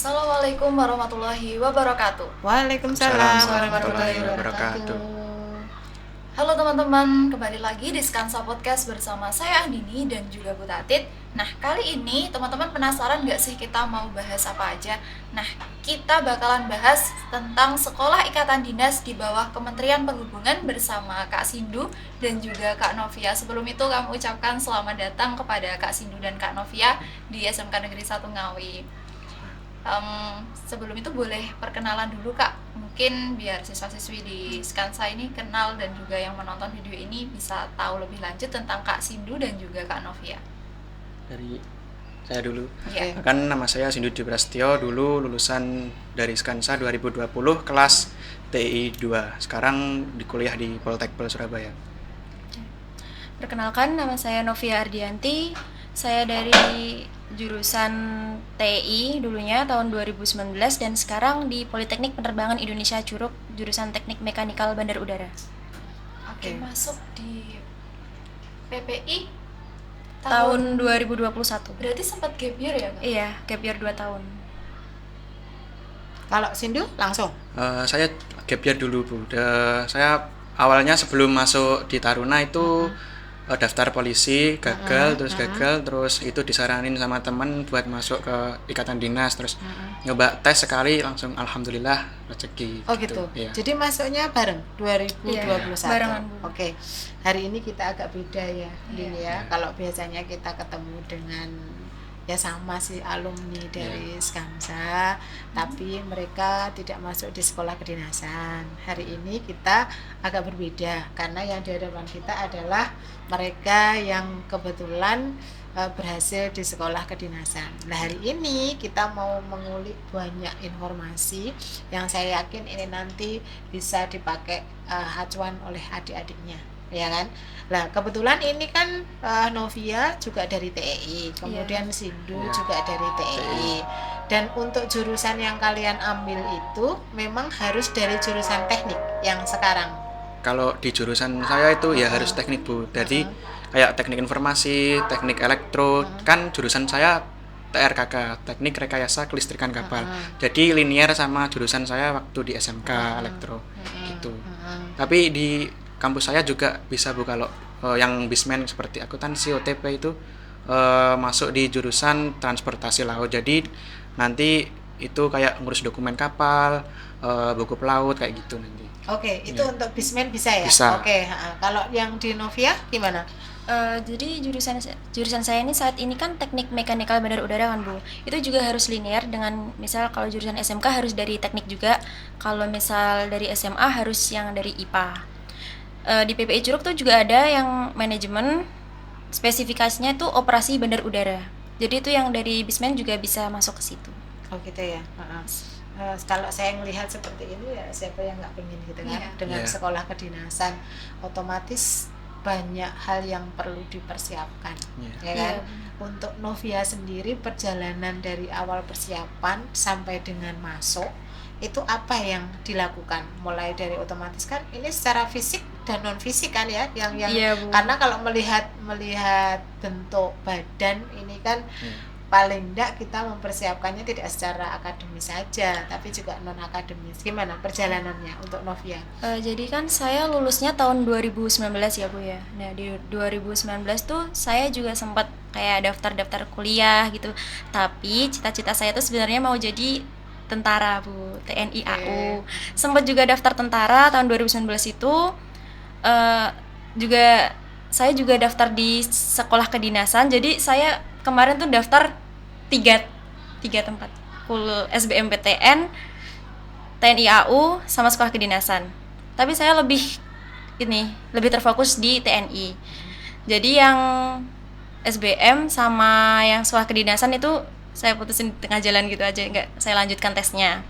Assalamualaikum warahmatullahi wabarakatuh. Waalaikumsalam warahmatullahi warahmatullahi wabarakatuh. wabarakatuh. Halo teman-teman, kembali lagi di Skansa Podcast bersama saya Andini dan juga Bu Tatit. Nah, kali ini teman-teman penasaran nggak sih kita mau bahas apa aja? Nah, kita bakalan bahas tentang Sekolah Ikatan Dinas di bawah Kementerian Perhubungan bersama Kak Sindu dan juga Kak Novia. Sebelum itu kami ucapkan selamat datang kepada Kak Sindu dan Kak Novia di SMK Negeri 1 Ngawi. Sebelum itu boleh perkenalan dulu Kak, mungkin biar siswa-siswi di Skansa ini kenal dan juga yang menonton video ini bisa tahu lebih lanjut tentang Kak Sindu dan juga Kak Novia. Dari saya dulu. Iya. Kan nama saya Sindu Dwi Prasetyo, dulu lulusan dari Skansa 2020 kelas TI 2. Sekarang di kuliah di Poltekpel Surabaya. Perkenalkan, nama saya Novia Ardianti. Saya dari jurusan TI dulunya tahun 2019 dan sekarang di Politeknik Penerbangan Indonesia Curug, jurusan Teknik Mekanikal Bandar Udara. Oke, masuk di PPI Tahun 2021. Berarti sempat gap year ya Kak? Iya, gap year 2 tahun. Kalau Sindu langsung. Saya gap year dulu Bu. Saya awalnya sebelum masuk di Taruna itu daftar polisi gagal, terus itu disaranin sama teman buat masuk ke Ikatan Dinas, terus nyoba tes sekali langsung alhamdulillah rezeki. Oh gitu. Iya. Jadi masuknya bareng 2021. Iya, barengan, Bu. Oke. Hari ini kita agak beda ya, Din Iya. ya. Kalau biasanya kita ketemu dengan ya sama sih alumni dari Skansa, tapi mereka tidak masuk di sekolah kedinasan. Hari ini kita agak berbeda karena yang di hadapan kita adalah mereka yang kebetulan berhasil di sekolah kedinasan. Nah, hari ini kita mau mengulik banyak informasi yang saya yakin ini nanti bisa dipakai acuan oleh adik-adiknya, ya kan? Nah, kebetulan ini kan Novia juga dari TEI, kemudian Sindu Iya. juga dari TEI. Dan untuk jurusan yang kalian ambil itu memang harus dari jurusan teknik yang sekarang. Kalau di jurusan saya itu ya harus teknik Bu. Jadi kayak teknik informasi, teknik elektro, kan jurusan saya TRKK, teknik rekayasa kelistrikan kapal. Jadi linear sama jurusan saya waktu di SMK elektro gitu. Tapi di kampus saya juga bisa Bu, kalau yang bismen seperti akuntansi OTP itu masuk di jurusan transportasi laut. Jadi nanti itu kayak ngurus dokumen kapal, buku pelaut kayak gitu nanti. Oke, itu untuk bismen bisa ya? Bisa. Oke, kalau yang di Novia gimana? Jadi jurusan saya ini saat ini kan Teknik Mekanikal Bandar Udara kan Bu. Itu juga harus linear dengan misal kalau jurusan SMK harus dari teknik juga. Kalau misal dari SMA harus yang dari IPA. Di PPI Curug tuh juga ada yang manajemen, spesifikasinya itu operasi bandar udara. Jadi itu yang dari bismen juga bisa masuk ke situ. Oh gitu ya. Kalau saya melihat seperti ini ya siapa yang nggak pengen gitu kan, Iya. dengan Iya. sekolah kedinasan otomatis banyak hal yang perlu dipersiapkan, Iya. ya kan? Iya. Untuk Novia sendiri perjalanan dari awal persiapan sampai dengan masuk itu apa yang dilakukan? Mulai dari otomatis kan ini secara fisik dan non fisik kan ya, yang Iya, Bu. karena kalau melihat bentuk badan ini kan paling enggak kita mempersiapkannya tidak secara akademis saja tapi juga non akademis. Gimana perjalanannya untuk Novia? Jadi kan saya lulusnya tahun 2019 ya Bu ya. Nah di 2019 tuh saya juga sempat kayak daftar kuliah gitu. Tapi cita-cita saya tuh sebenarnya mau jadi tentara Bu, TNI AU. Sempat juga daftar tentara tahun 2019 itu. Juga saya juga daftar di sekolah kedinasan. Jadi saya kemarin tuh daftar tiga tempat, full SBMPTN, TNI AU, sama sekolah kedinasan. Tapi saya lebih terfokus di TNI. Jadi yang SBM sama yang sekolah kedinasan itu saya putusin di tengah jalan gitu aja, nggak saya lanjutkan tesnya.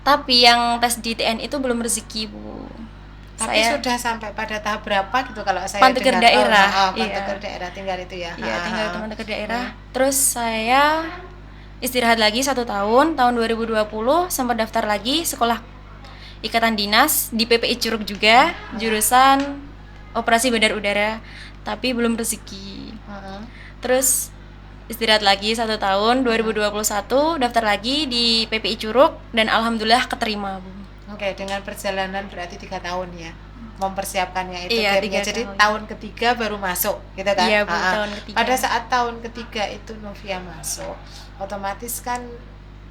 Tapi yang tes di TNI itu belum rezeki Bu. Tapi sudah sampai pada tahap berapa gitu kalau saya Panteker dengar? daerah. Panteker daerah tinggal itu ya. Iya, tinggal teman ke daerah. Terus saya istirahat lagi 1 tahun, tahun 2020 sempat daftar lagi sekolah Ikatan Dinas di PPI Curug juga, jurusan Operasi Bandar Udara, tapi belum rezeki. Terus istirahat lagi 1 tahun, 2021 daftar lagi di PPI Curug dan alhamdulillah keterima, Bu. Oke, dengan perjalanan berarti 3 tahun ya mempersiapkannya itu Iya, gapnya. 3 Jadi tahun. tahun ketiga baru masuk gitu kan. Iya, Bu, Ha-ha. tahun ketiga. Pada saat tahun ketiga itu Novia masuk, otomatis kan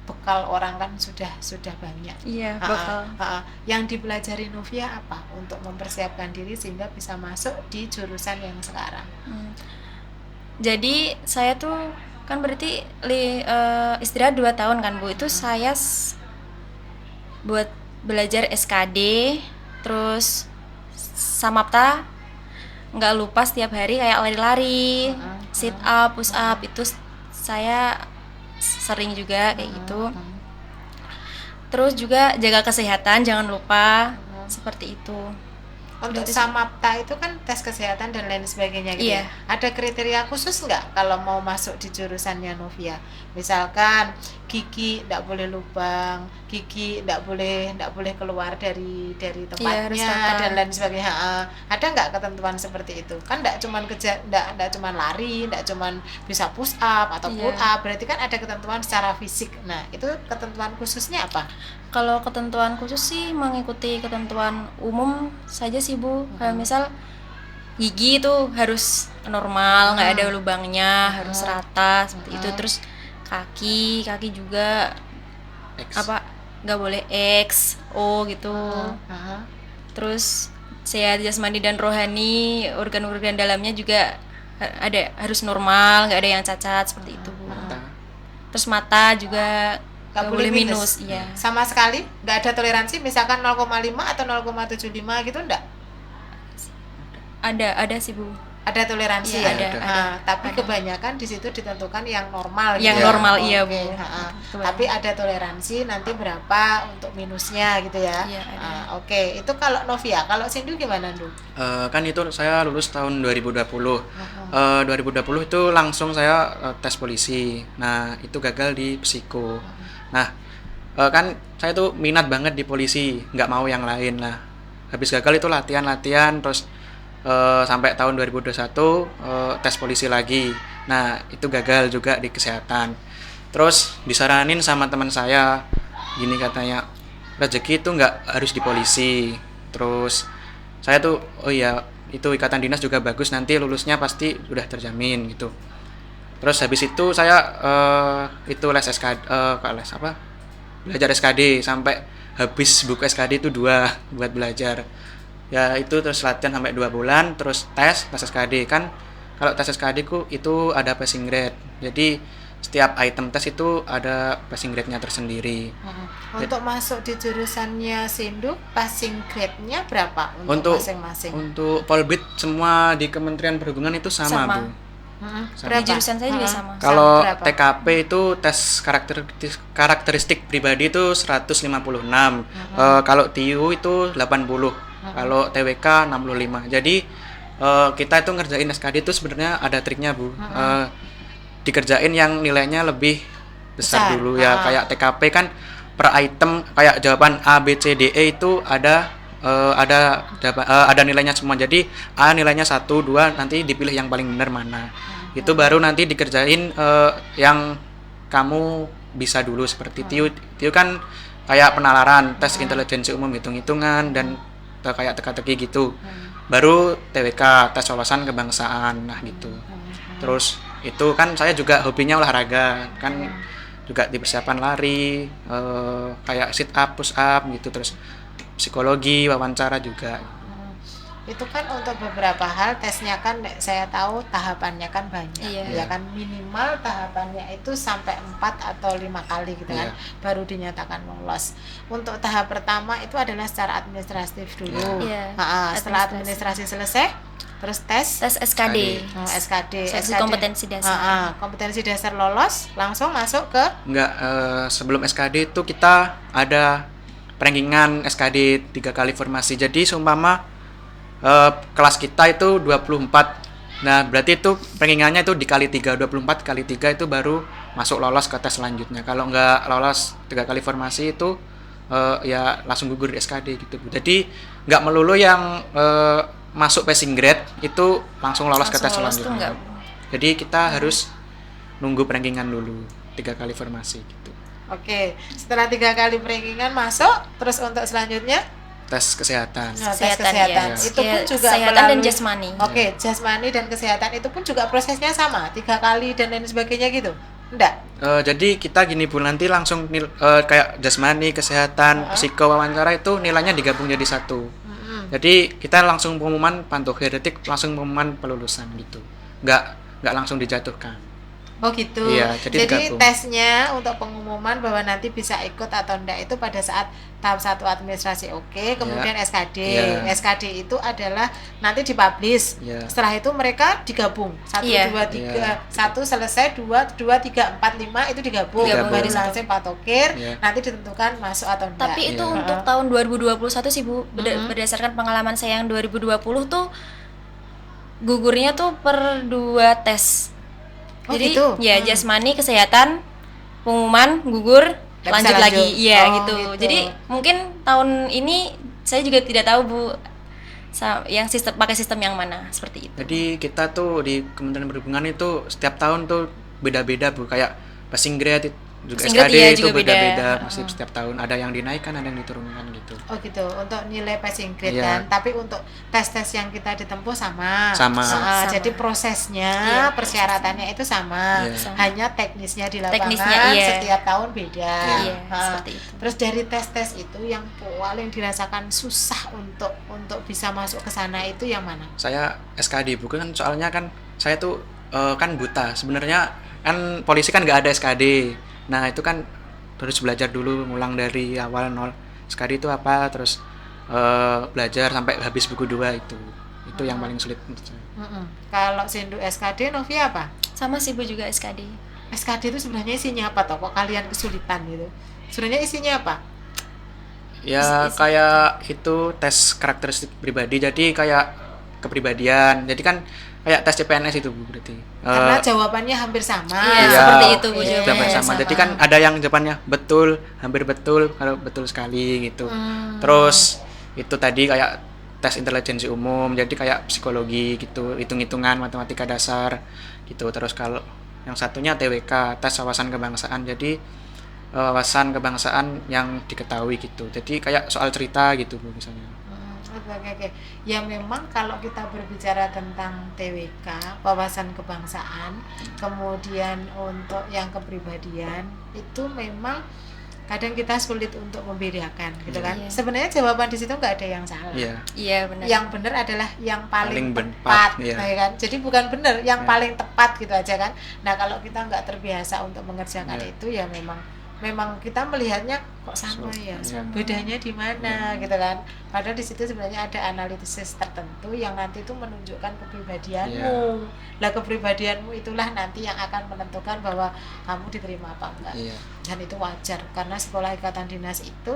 bekal orang kan sudah banyak. Iya, Ha-ha, bakal. ha-ha. Yang dipelajari Novia apa untuk mempersiapkan diri sehingga bisa masuk di jurusan yang sekarang? Jadi saya tuh kan berarti istirahat 2 tahun kan, Bu. Itu saya buat belajar SKD, terus Samapta nggak lupa setiap hari kayak lari-lari, sit up, push up, itu saya sering juga kayak gitu. Terus juga jaga kesehatan, jangan lupa, seperti itu. Untuk Dari- Samapta itu kan tes kesehatan dan lain sebagainya gitu. Iya. Ya. Ada kriteria khusus nggak kalau mau masuk di jurusannya Novia? Misalkan gigi nggak boleh lubang, gigi nggak boleh keluar dari harus tempatnya tata. dan lain sebagainya. Ada nggak ketentuan seperti itu? Kan nggak cuman nggak cuman lari, nggak cuman bisa push up atau pull Iya. up. Berarti kan ada ketentuan secara fisik. Nah, itu ketentuan khususnya apa? Kalau ketentuan khusus sih mengikuti ketentuan umum saja sih, Bu. Kayak misal gigi itu harus normal, nggak ada lubangnya, harus rata seperti itu. Terus kaki juga X. nggak boleh X, O gitu. Terus sehat jasmani dan rohani, organ-organ dalamnya juga harus normal, nggak ada yang cacat seperti itu, Bu. Mata. Terus mata juga Nggak nggak boleh boleh minus. minus, iya. Sama sekali nggak ada toleransi, misalkan 0,5 atau 0,75 gitu enggak? Ada sih, Bu. Ada toleransi Iya, ya. ada. Nah, tapi Ada. kebanyakan di situ ditentukan yang normal Yang gitu ya. normal, iya, Oke, Bu. ha-ha. Kebanyakan. Tapi ada toleransi nanti berapa untuk minusnya gitu ya. Iya, ada. Oke, itu kalau Novia, kalau Sindu gimana, Du? Kan itu saya lulus tahun 2020. 2020 itu langsung saya tes polisi. Nah, itu gagal di psiko. Nah, kan saya tuh minat banget di polisi, nggak mau yang lain. Nah, habis gagal itu latihan terus sampai tahun 2021 tes polisi lagi. Nah, itu gagal juga di kesehatan. Terus disaranin sama teman saya, gini katanya, rezeki itu nggak harus di polisi. Terus saya tuh, oh iya, itu ikatan dinas juga bagus, nanti lulusnya pasti udah terjamin gitu. Terus habis itu saya itu les SKD, les apa? Belajar SKD sampai habis buku SKD itu 2 buat belajar. Ya itu terus latihan sampai 2 bulan, terus tes SKD kan. Kalau tes SKD ku itu ada passing grade. Jadi setiap item tes itu ada passing grade-nya tersendiri. Untuk masuk di jurusannya Sindu, passing grade-nya berapa Untuk masing-masing? Untuk Polbit semua di Kementerian Perhubungan itu sama, Sama. Bu. Di jurusan saya juga sama. Kalau berapa? TKP itu tes karakteristik pribadi itu 156. Kalau TIU itu 80. Kalau TWK 65. Jadi kita itu ngerjain SKD itu sebenarnya ada triknya, Bu. Dikerjain yang nilainya lebih besar dulu ya. Kayak TKP kan per item kayak jawaban A B C D E itu ada nilainya semua. Jadi A nilainya 1, 2, nanti dipilih yang paling benar mana. Itu baru nanti dikerjain yang kamu bisa dulu seperti TIU. TIU kan kayak penalaran, tes intelijensi umum, hitung-hitungan dan kayak teka-teki gitu. Baru TWK, tes wawasan kebangsaan, nah gitu. Terus itu kan saya juga hobinya olahraga, kan juga dipersiapkan lari, kayak sit up, push up gitu, terus psikologi, wawancara juga. Itu kan untuk beberapa hal tesnya kan saya tahu tahapannya kan banyak. Iya. Ya kan minimal tahapannya itu sampai 4 atau 5 kali gitu kan Iya. baru dinyatakan lolos. Untuk tahap pertama itu adalah secara administratif dulu. Iya. Setelah Administrasi. administrasi selesai terus tes Tes SKD. SKD, Seleksi kompetensi dasar. kompetensi dasar lolos langsung masuk ke Enggak, sebelum SKD itu kita ada rankingan SKD 3 kali formasi. Jadi seumpama kelas kita itu 24. Nah, berarti itu rankingannya itu dikali 3, 24 kali 3 itu baru masuk lolos ke tes selanjutnya. Kalau enggak lolos 3 kali formasi itu ya langsung gugur di SKD gitu, Bu. Jadi enggak melulu yang masuk passing grade itu langsung lolos ke tes Langsung lolos tuh selanjutnya. enggak, Bu. Jadi kita harus nunggu rankingan dulu 3 kali formasi gitu. Oke, setelah 3 kali rankingan masuk, terus untuk selanjutnya Tes kesehatan. tes Kesehatan, kesehatan. ya. Itu pun juga Kesehatan dan melalui jasmani. Oke, jasmani dan kesehatan itu pun juga prosesnya sama, 3 kali dan lain sebagainya gitu. Enggak? Jadi kita gini Bu, nanti langsung kayak jasmani, kesehatan, psiko, wawancara itu nilainya digabung jadi satu. Jadi kita langsung pengumuman pantogenetik, langsung pengumuman pelulusan gitu. Nggak langsung dijatuhkan. Oh gitu. Iya, jadi digabung. tesnya untuk pengumuman bahwa nanti bisa ikut atau enggak itu pada saat tahap 1 administrasi kemudian SKD. Iya. SKD itu adalah nanti dipublish. Iya. Setelah itu mereka digabung. 1 Iya. 2 3 Iya. 1 selesai 2 3 4 5 itu digabung. Digabung. Baru langsung patokir, Iya. nanti ditentukan masuk atau enggak. Tapi itu Iya. untuk tahun 2021 sih Bu, berdasarkan pengalaman saya yang 2020 tuh gugurnya tuh per 2 tes. Oh, Jadi gitu? ya jasmani, kesehatan, pengumuman, gugur, Nggak lanjut bisa lagi. lanjut. Iya Oh, gitu. gitu. Jadi mungkin tahun ini saya juga tidak tahu Bu yang pakai sistem yang mana seperti itu. Jadi kita tuh di Kementerian Perhubungan itu setiap tahun tuh beda-beda Bu, kayak passing grade juga Passing grade, SKD iya, itu juga beda. beda-beda, masih setiap tahun ada yang dinaikkan, ada yang diturunkan gitu. Oh gitu, untuk nilai passing grade Iya. kan. Tapi untuk tes-tes yang kita ditempuh sama. Sama. Nah, Sama. jadi prosesnya, Iya, persyaratannya itu sama. Iya. Sama. Hanya teknisnya di lapangan Teknisnya, iya. setiap tahun beda. Iya, Nah, seperti itu. terus dari tes-tes itu yang paling dirasakan susah untuk bisa masuk ke sana itu yang mana? Saya SKD bukan, soalnya kan saya tuh kan buta sebenarnya, kan polisi kan nggak ada SKD. Nah itu kan harus belajar dulu, ngulang dari awal nol. SKD itu apa, terus belajar sampai habis buku 2 itu yang paling sulit menurut saya. Kalau Sindu SKD, Novia apa? Sama sih Bu juga SKD. SKD itu sebenarnya isinya apa toh? Kok kalian kesulitan gitu? Sebenarnya isinya apa? Ya kayak itu tes karakteristik pribadi, jadi kayak kepribadian. Jadi kan kayak tes CPNS itu Bu berarti. Karena jawabannya hampir sama. Iya, Iya, seperti itu Bu oke. jawabannya. jawaban sama. Jadi kan ada yang jawabannya betul, hampir betul, kalau betul sekali gitu. Terus itu tadi kayak tes intelijensi umum, jadi kayak psikologi gitu, hitung-hitungan, matematika dasar gitu. Terus kalau yang satunya TWK, tes wawasan kebangsaan. Jadi wawasan kebangsaan yang diketahui gitu. Jadi kayak soal cerita gitu Bu misalnya. Oke. Ya memang kalau kita berbicara tentang TWK, wawasan kebangsaan, kemudian untuk yang kepribadian, itu memang kadang kita sulit untuk membedakan gitu kan. Iya. Sebenarnya jawaban di situ nggak ada yang salah. Iya. Iya benar. Yang benar adalah yang paling Paling tepat, iya. ya kan? Jadi bukan benar, yang Iya. paling tepat gitu aja kan. Nah kalau kita nggak terbiasa untuk mengerjakan Iya. itu ya memang kita melihatnya kok sama ya, Iya. bedanya di mana gitu kan. Padahal di situ sebenarnya ada analisis tertentu yang nanti itu menunjukkan kepribadianmu. Lah kepribadianmu itulah nanti yang akan menentukan bahwa kamu diterima apa enggak. Iya. Dan itu wajar karena sekolah ikatan dinas itu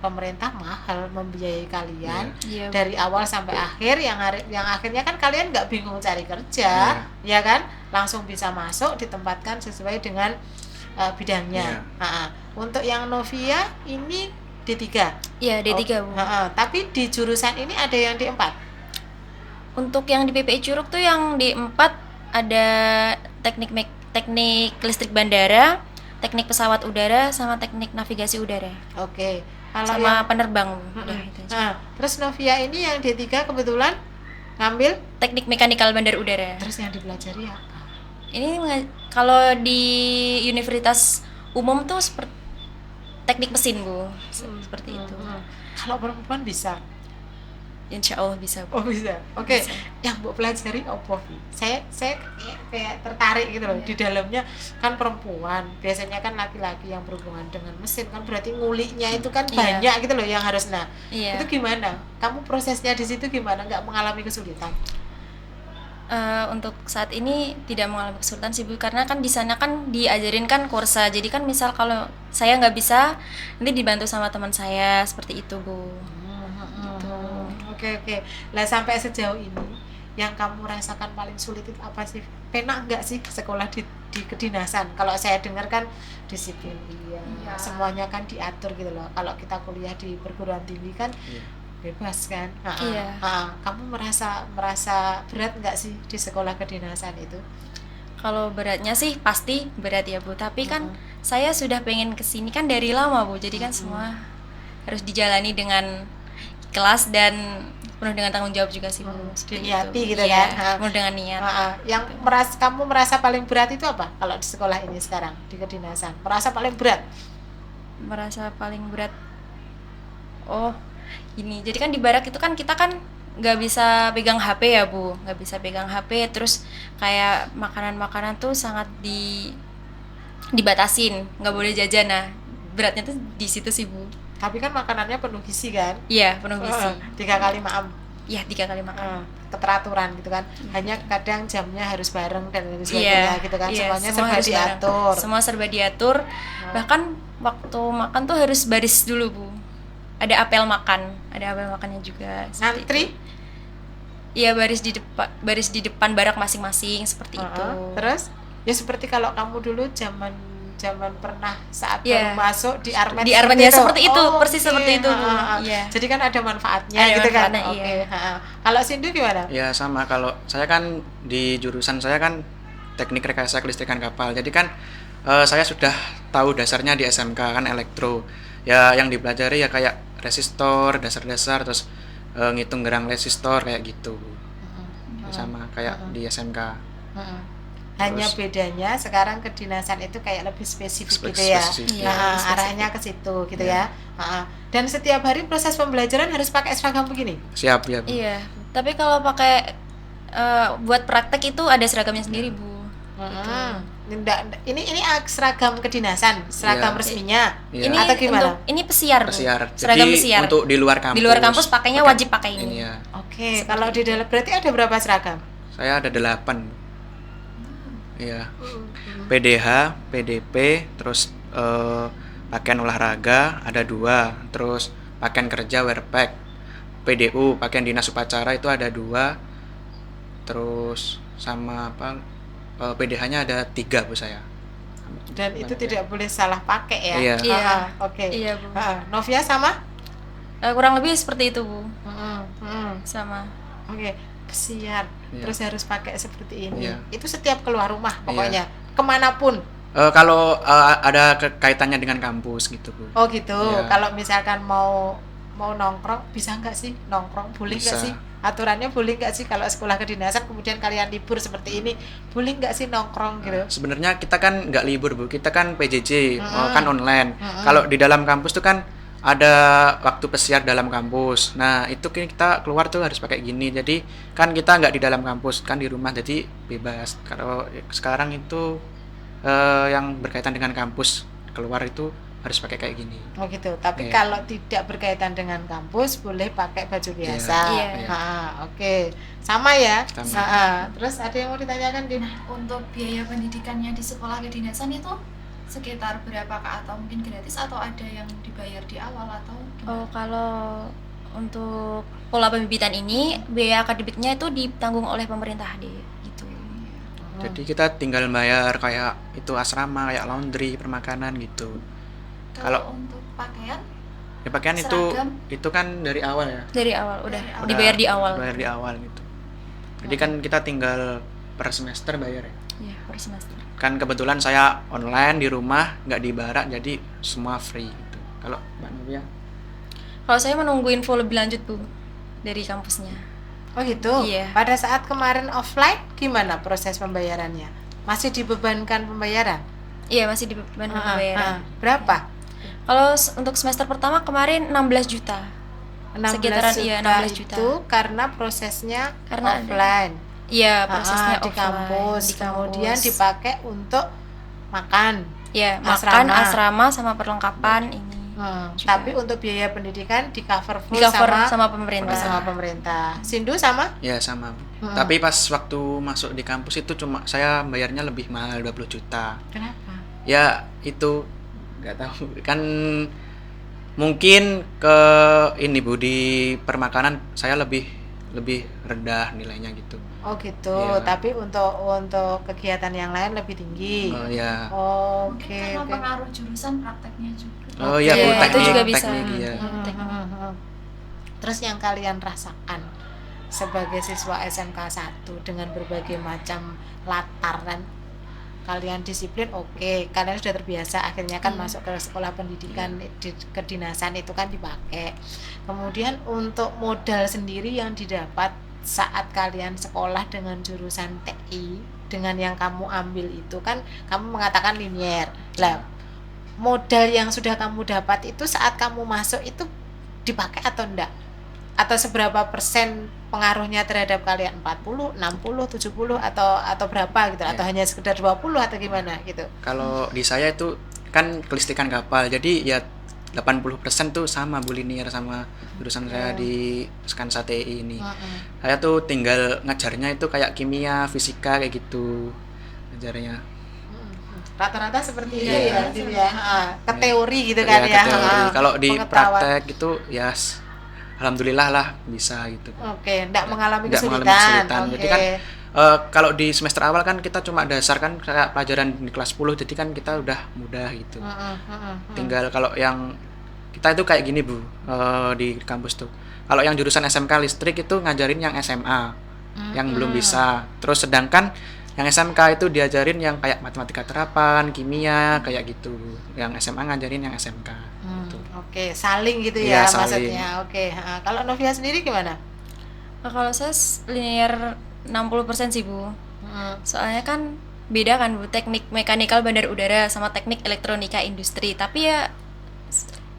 pemerintah mahal membiayai kalian Iya. dari awal sampai akhir, yang akhirnya kan kalian nggak bingung cari kerja, ya kan, langsung bisa masuk ditempatkan sesuai dengan bidangnya. Untuk yang Novia ini D3. Iya, D3 Bu. Tapi di jurusan ini ada yang D4. Untuk yang di PPI Curug tuh yang di 4 ada teknik listrik bandara, teknik pesawat udara, sama teknik navigasi udara. Oke. Kalau Sama yang penerbang. Udah, itu aja. terus Novia ini yang D3 kebetulan ngambil, Teknik mekanikal bandar udara. terus yang dipelajari apa? Ini kalau di universitas umum tuh seperti teknik mesin Bu. Seperti itu. Kalau perempuan bisa. Insya Allah bisa Bu. Oh bisa. Oke. Bisa. Yang Bu pelajari apa? Saya kayak tertarik gitu loh. Di dalamnya kan perempuan, biasanya kan laki-laki yang berhubungan dengan mesin kan berarti nguliknya itu kan Iya. banyak gitu loh yang harus. Nah, Iya. itu gimana? Kamu prosesnya di situ gimana? Nggak mengalami kesulitan? Untuk saat ini tidak mengalami kesulitan sih Bu, karena kan di sana kan diajarin kan kursa. Jadi kan misal kalau saya nggak bisa, nanti dibantu sama teman saya seperti itu Bu. Gitu. Oke. Lah sampai sejauh ini yang kamu rasakan paling sulit itu apa sih? Penak nggak sih sekolah di kedinasan? Kalau saya dengar kan disiplin, iya. Semuanya kan diatur gitu loh. Kalau kita kuliah di perguruan tinggi kan bebas kan. Iya. Kamu merasa berat nggak sih di sekolah kedinasan itu? Kalau beratnya sih pasti berat ya Bu, tapi kan saya sudah pengen kesini kan dari lama Bu, jadi kan semua harus dijalani dengan ikhlas dan penuh dengan tanggung jawab juga sih Bu. Seperti Diniati itu. gitu Iya, kan. penuh dengan niat. Yang kamu merasa paling berat itu apa kalau di sekolah ini sekarang di kedinasan? Merasa paling berat? Merasa paling berat, oh ini jadi kan di barak itu kan kita kan nggak bisa pegang HP ya Bu, nggak bisa pegang HP, terus kayak makanan-makanan tuh sangat dibatasin, nggak boleh jajan. Nah beratnya tuh di situ sih Bu. Tapi kan makanannya penuh gizi kan? Iya, penuh gizi. 3 kali maam. Iya, 3 kali makan. Keteraturan gitu kan. Hanya kadang jamnya harus bareng dan lain Iya, sebagainya gitu kan. iya, Semuanya semua serba harus bareng. diatur. Semua serba diatur. Bahkan waktu makan tuh harus baris dulu Bu. Ada apel makannya juga. seperti Ngantri? itu. Iya, baris di depan barak masing-masing seperti itu. Terus ya seperti kalau kamu dulu zaman pernah saat baru Iya. masuk di Armet Di Armet ya seperti itu, Oh, persis oke. seperti itu Bu. Ha. Iya. Jadi kan ada manfaatnya Ada gitu kan. manfaatnya, Oke. iya. Ha. Kalau Sindu gimana? Ya sama, kalau saya kan di jurusan saya kan teknik rekayasa kelistrikan kapal. Jadi kan saya sudah tahu dasarnya di SMK kan elektro. Ya yang dipelajari ya kayak resistor, dasar-dasar, terus ngitung gerang resistor kayak gitu. Ya, sama kayak di SMK. Hanya Terus- bedanya sekarang kedinasan itu kayak lebih spesifik gitu ya. Spesifik. Iya, Nah, lebih spesifik. arahnya ke situ gitu Iya. ya. Dan setiap hari proses pembelajaran harus pakai seragam begini. Siap ya, Bu. Iya. Tapi kalau pakai buat praktek itu ada seragamnya sendiri Bu. Ini seragam kedinasan, seragam Iya. resminya. Iya. Ini Atau gimana? ini pesiar Bu. Pesiar. Seragam Jadi pesiar. untuk di luar kampus. Di luar kampus pakainya wajib pakai ini. ya. Oke, kalau di dalam berarti ada berapa seragam? Saya ada 8. Iya. PDH, PDP, terus pakaian olahraga ada 2, terus pakaian kerja wearpack, PDU pakaian dinas upacara itu ada 2, terus sama apa PDH-nya ada 3 Bu saya. Dan itu tidak boleh salah pakai ya. Iya. Iya. Oke. Iya Bu. Novia sama? Kurang lebih seperti itu Bu. Mm-mm. Sama. Oke, pesiar. Iya. Terus harus pakai seperti ini. Iya. Itu setiap keluar rumah pokoknya, kemanapun. Kalau ada kaitannya dengan kampus gitu Bu. Oh gitu. Iya. Kalau misalkan mau nongkrong, bisa nggak sih nongkrong? Boleh nggak Bisa. sih? Aturannya boleh nggak sih kalau sekolah kedinasan kemudian kalian libur seperti ini, boleh nggak sih nongkrong gitu? Sebenarnya kita kan nggak libur Bu, kita kan PJJ, kan online. Kalau di dalam kampus tuh kan ada waktu pesiar dalam kampus. Nah itu kita keluar tuh harus pakai gini. Jadi kan kita nggak di dalam kampus, kan di rumah, jadi bebas. Kalau sekarang itu yang berkaitan dengan kampus keluar itu harus pakai kayak gini. Oh gitu. Tapi Iya. kalau tidak berkaitan dengan kampus, boleh pakai baju biasa. Iya. Oke. Sama ya. Sama. Terus ada yang mau ditanyakan Din? Nah, untuk biaya pendidikannya di sekolah kedinasan itu sekitar berapa Kak? Atau mungkin gratis atau ada yang dibayar di awal atau Oh, gimana? kalau untuk pola pembibitan ini biaya akademiknya itu ditanggung oleh pemerintah deh gitu. Jadi kita tinggal bayar kayak itu asrama, kayak laundry, permakanan gitu. Kalau untuk pakaian Ya pakaian Seragam? itu kan dari awal ya. Dari awal udah Dari awal. dibayar di awal. Bayar di awal gitu. Jadi kan kita tinggal per semester bayar ya. Iya, per semester. Kan kebetulan saya online di rumah, nggak di barak, jadi semua free gitu. Kalau Mbak Novia? Kalau saya menunggu info lebih lanjut Bu dari kampusnya. Oh gitu. Iya. Pada saat kemarin offline gimana proses pembayarannya? Masih dibebankan pembayaran? Iya, masih di beban pembayaran. Berapa? Kalau untuk semester pertama kemarin 16 juta. 16 Sekitaran, juta, iya, 16 juta. itu karena prosesnya Karena ada- offline. Iya, prosesnya di offline, kampus. di Kemudian kampus. dipakai untuk makan. Iya, asrama. makan, asrama sama perlengkapan ini. Juga. Tapi untuk biaya pendidikan di cover full Di cover sama pemerintah. sama pemerintah. Sindu sama? Ya sama. Tapi pas waktu masuk di kampus itu cuma saya bayarnya lebih mahal 20 juta. Kenapa? Ya itu nggak tahu kan, mungkin ke ini Bu, di permakanan saya lebih rendah nilainya gitu. Oh gitu. Iya. Tapi untuk kegiatan yang lain lebih tinggi. Oh ya. mungkin Oke. karena oke. pengaruh jurusan prakteknya juga. Oh iya Bu, Iya, itu teknik juga bisa. teknik ya. Terus yang kalian rasakan sebagai siswa SMK 1 dengan berbagai macam latar dan kalian disiplin, oke, kalian sudah terbiasa, akhirnya kan Iya. masuk ke sekolah pendidikan di kedinasan itu kan dipakai. Kemudian untuk modal sendiri yang didapat saat kalian sekolah dengan jurusan TI dengan yang kamu ambil itu kan kamu mengatakan linier. Lah, modal yang sudah kamu dapat itu saat kamu masuk itu dipakai atau enggak? Atau seberapa persen pengaruhnya terhadap kalian, 40, 60, 70 atau berapa gitu, atau hanya sekedar 20 atau gimana gitu. Kalau di saya itu kan kelistrikan kapal, jadi ya 80% tuh sama Bu linear sama jurusan saya di Skansa TI ini. Saya tuh tinggal ngajarnya itu kayak kimia, fisika kayak gitu ngajarnya. Rata-rata seperti Iya. itu ya, gitu ya. Ke teori gitu kan Ya, ya. ke teori. Kalau di Pengetahuan. praktek itu ya alhamdulillah lah bisa gitu. Oke, enggak mengalami Nggak kesulitan. mengalami kesulitan. Oke. Jadi kan kalau di semester awal kan kita cuma dasar kan kayak pelajaran di kelas 10, jadi kan kita udah mudah gitu. Tinggal kalau yang kita itu kayak gini Bu, di kampus tuh. Kalau yang jurusan SMK listrik itu ngajarin yang SMA, yang belum bisa. Terus sedangkan yang SMK itu diajarin yang kayak matematika terapan, kimia, kayak gitu. Yang SMA ngajarin yang SMK. Gitu. Oke, saling gitu Iya, ya saling. maksudnya. Oke, kalau Novia sendiri gimana? Kalau saya linear 60% sih Bu. Soalnya kan beda kan Bu, teknik mekanikal bandar udara sama teknik elektronika industri. Tapi ya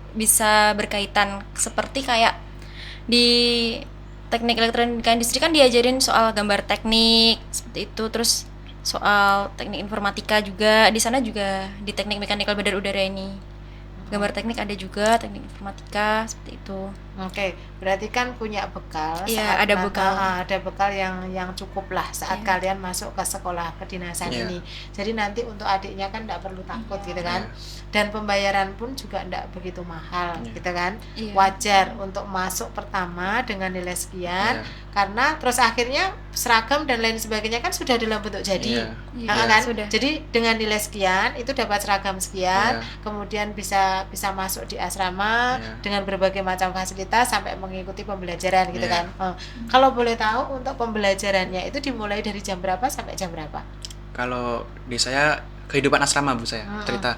bisa berkaitan, seperti kayak di teknik elektronika industri kan diajarin soal gambar teknik seperti itu, terus soal teknik informatika juga di sana, juga di teknik mekanikal bandar udara ini gambar teknik ada juga, teknik informatika seperti itu. Oke, berarti kan punya bekal. Iya, saat ada bekal. ada bekal yang cukup lah saat Iya. kalian masuk ke sekolah kedinasan Iya. ini. Jadi nanti untuk adiknya kan tidak perlu takut gitu kan. Dan pembayaran pun juga tidak begitu mahal Iya. gitu kan. Iya. Wajar untuk masuk pertama dengan nilai sekian, Iya. karena terus akhirnya seragam dan lain sebagainya kan sudah dalam bentuk jadi. Iya. Iya, Kan? sudah. Jadi dengan nilai sekian itu dapat seragam sekian, Iya. kemudian bisa masuk di asrama Iya. dengan berbagai macam fasilitas sampai mengikuti pembelajaran gitu Iya. kan. Kalau boleh tahu untuk pembelajarannya itu dimulai dari jam berapa sampai jam berapa? Kalau di saya kehidupan asrama Bu, saya cerita.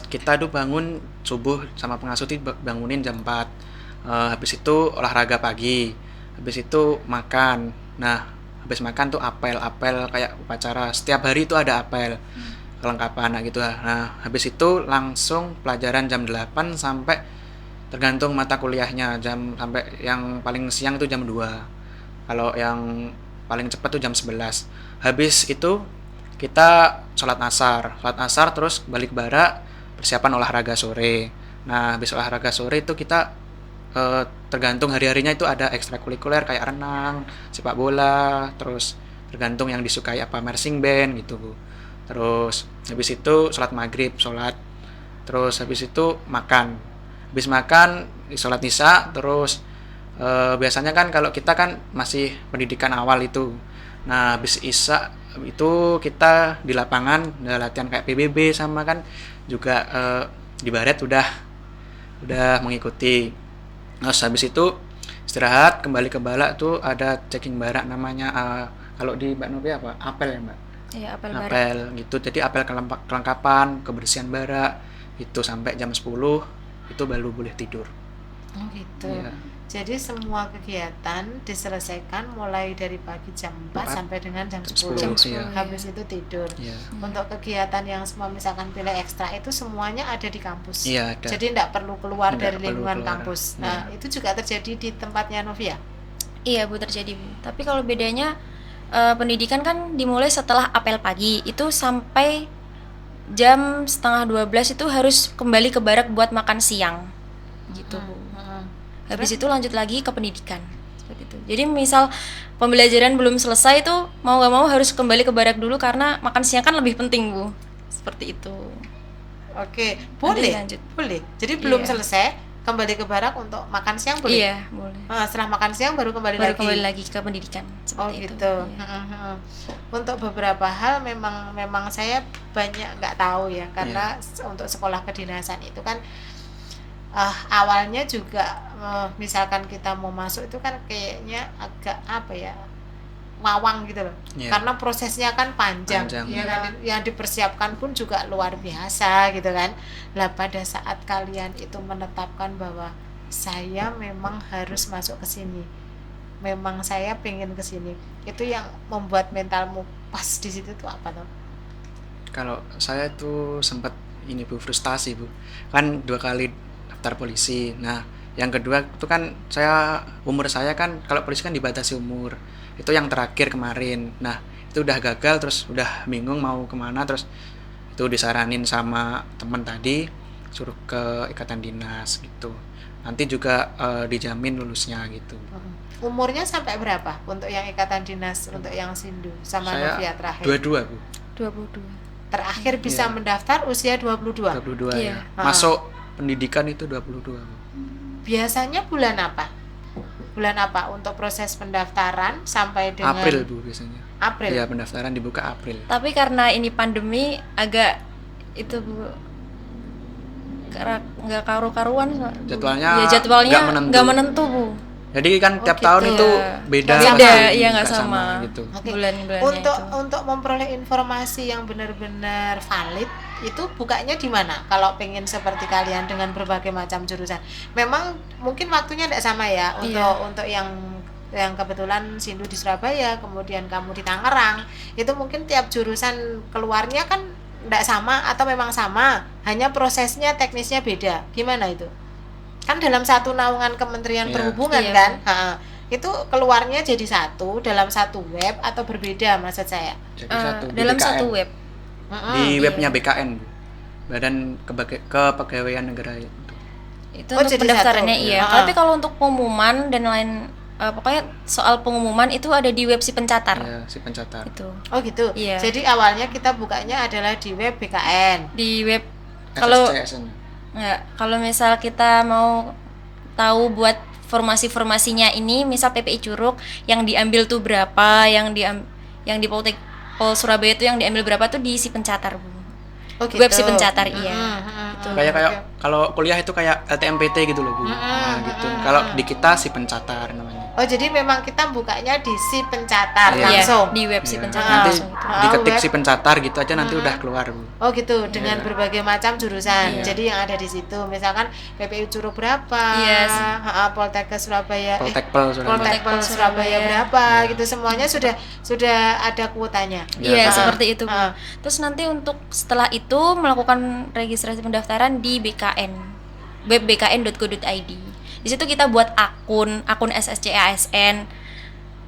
Kita tuh bangun subuh sama pengasuh itu bangunin jam 4. Habis itu olahraga pagi. Habis itu makan. Nah, habis makan tuh apel kayak upacara. Setiap hari itu ada apel. Kelengkapan gitu. Nah, habis itu langsung pelajaran jam 8 sampai tergantung mata kuliahnya, sampai yang paling siang itu jam 2. Kalau yang paling cepat tuh jam 11. Habis itu kita sholat asar terus balik barak, persiapan olahraga sore. Nah, habis olahraga sore itu kita tergantung hari-harinya itu ada ekstrakurikuler kayak renang, sepak bola, terus tergantung yang disukai apa, marching band gitu Bu. Terus habis itu sholat maghrib, terus habis itu makan. Habis makan sholat isya, terus biasanya kan kalau kita kan masih pendidikan awal itu. Nah, habis isya itu kita di lapangan ada latihan kayak PBB sama kan juga di baret udah mengikuti. Terus habis itu istirahat, kembali ke balak tuh ada checking barak namanya, kalau di Mbak Novi apa? Apel ya Mbak? Iya, apel barat. Apel gitu. Jadi apel kelengkapan, kebersihan barak itu sampai jam 10 itu baru boleh tidur. Oh gitu. Iya. Jadi semua kegiatan diselesaikan mulai dari pagi jam 4 sampai dengan jam 10. Jam 10, iya. Habis itu tidur. Iya. Untuk kegiatan yang semua misalkan pilih ekstra itu semuanya ada di kampus. Iya, ada. Jadi tidak perlu keluar Nggak dari perlu lingkungan keluar. kampus. Iya. Nah, itu juga terjadi di tempatnya Novia. Iya Bu, terjadi Bu. Tapi kalau bedanya pendidikan kan dimulai setelah apel pagi itu sampai jam setengah 12 itu harus kembali ke barak buat makan siang gitu Bu. Habis itu lanjut lagi ke pendidikan seperti itu. Jadi misal pembelajaran belum selesai itu mau gak mau harus kembali ke barak dulu karena makan siang kan lebih penting Bu. Seperti itu. Oke, boleh. lanjut. Boleh. Jadi belum Iya. selesai kembali ke barak untuk makan siang boleh. Iya boleh. Setelah makan siang baru kembali Baru lagi. kembali lagi ke pendidikan. Oh Seperti itu. gitu. Iya. Untuk beberapa hal memang saya banyak nggak tahu ya, karena untuk sekolah kedinasan itu kan awalnya juga misalkan kita mau masuk itu kan kayaknya agak apa ya, mawang gitu loh. Iya. Karena prosesnya kan panjang, Panjang. ya kan? Yang dipersiapkan pun juga luar biasa gitu kan. Lah pada saat kalian itu menetapkan bahwa saya memang harus masuk ke sini, memang saya pengen ke sini, itu yang membuat mentalmu pas di situ tuh apa tuh? Kalau saya tuh sempat ini Bu, frustasi Bu. Kan 2 kali daftar polisi. Nah, yang kedua itu kan umur saya kan kalau polisi kan dibatasi umur. Itu yang terakhir kemarin. Nah, itu udah gagal terus udah bingung mau kemana, terus itu disaranin sama teman tadi suruh ke ikatan dinas gitu. Nanti juga dijamin lulusnya gitu. Umurnya sampai berapa untuk yang ikatan dinas, untuk yang Sindu sama Saya Novia terakhir? 22 Bu. 22. Terakhir bisa Iya. mendaftar usia 22. 22 Iya. ya. Masuk pendidikan itu 22 Bu. Biasanya bulan apa? Bulan apa untuk proses pendaftaran sampai dengan April Bu biasanya. April. Iya, pendaftaran dibuka April. Tapi karena ini pandemi agak itu Bu, karena nggak karu-karuan Jadwalnya ya, jadwalnya nggak nggak menentu. menentu Bu. Jadi kan tiap gitu. tahun itu Iya. beda. Nggak pasti, sama. Iya, nggak nggak sama. gitu. Oke. Bulan-bulannya Untuk itu. untuk memperoleh informasi yang benar-benar valid itu bukanya di mana? Kalau pengen seperti kalian dengan berbagai macam jurusan. Memang mungkin waktunya tidak sama ya untuk yang kebetulan Sindu di Surabaya, kemudian kamu di Tangerang. Itu mungkin tiap jurusan keluarnya kan tidak sama atau memang sama, hanya prosesnya teknisnya beda. Gimana itu? Kan dalam satu naungan Kementerian Iya. Perhubungan Iya. kan? Itu keluarnya jadi satu dalam satu web atau berbeda maksud saya? Jadi di Dalam BKN. satu web. Di iya. webnya BKN Bu. Badan Kepegawaian Negara itu. Itu Oh, untuk jadi pendaftarannya satu. iya. Ah. Tapi kalau untuk pengumuman dan lain pokoknya soal pengumuman itu ada di web si pencatar. Ya, si pencatat. Itu. Oh gitu. Iya. Jadi awalnya kita bukanya adalah di web BKN. Di web kalau SSCSN. nggak, kalau misal kita mau tahu buat formasi-formasinya ini, misal PPI Curug yang diambil tuh berapa, yang di Poltekpol Surabaya itu yang diambil berapa tuh di si pencatar Bu. Oh gitu. Web si pencatar iya. Gitu. Kayak kalau kuliah itu kayak LTMPT gitu loh Bu. Nah, gitu. Kalau di kita si pencatar namanya. Oh jadi memang kita bukanya di si pencatar Iya. langsung. Di web si Iya. pencatar Nanti langsung itu. diketik web. si pencatar gitu aja nanti udah keluar Bu. Oh gitu, dengan Iya. berbagai macam jurusan. Iya. Jadi yang ada di situ, misalkan PPI Curug berapa, Yes. Poltekkes Surabaya, Poltekpol Surabaya. Poltekpol Surabaya berapa, gitu semuanya sudah ada kuotanya. Iya, Iya, sama. seperti itu Bu. Ah. Terus nanti untuk setelah itu melakukan registrasi pendaftaran di BKN, web bkn.go.id. Di situ kita buat akun SSCASN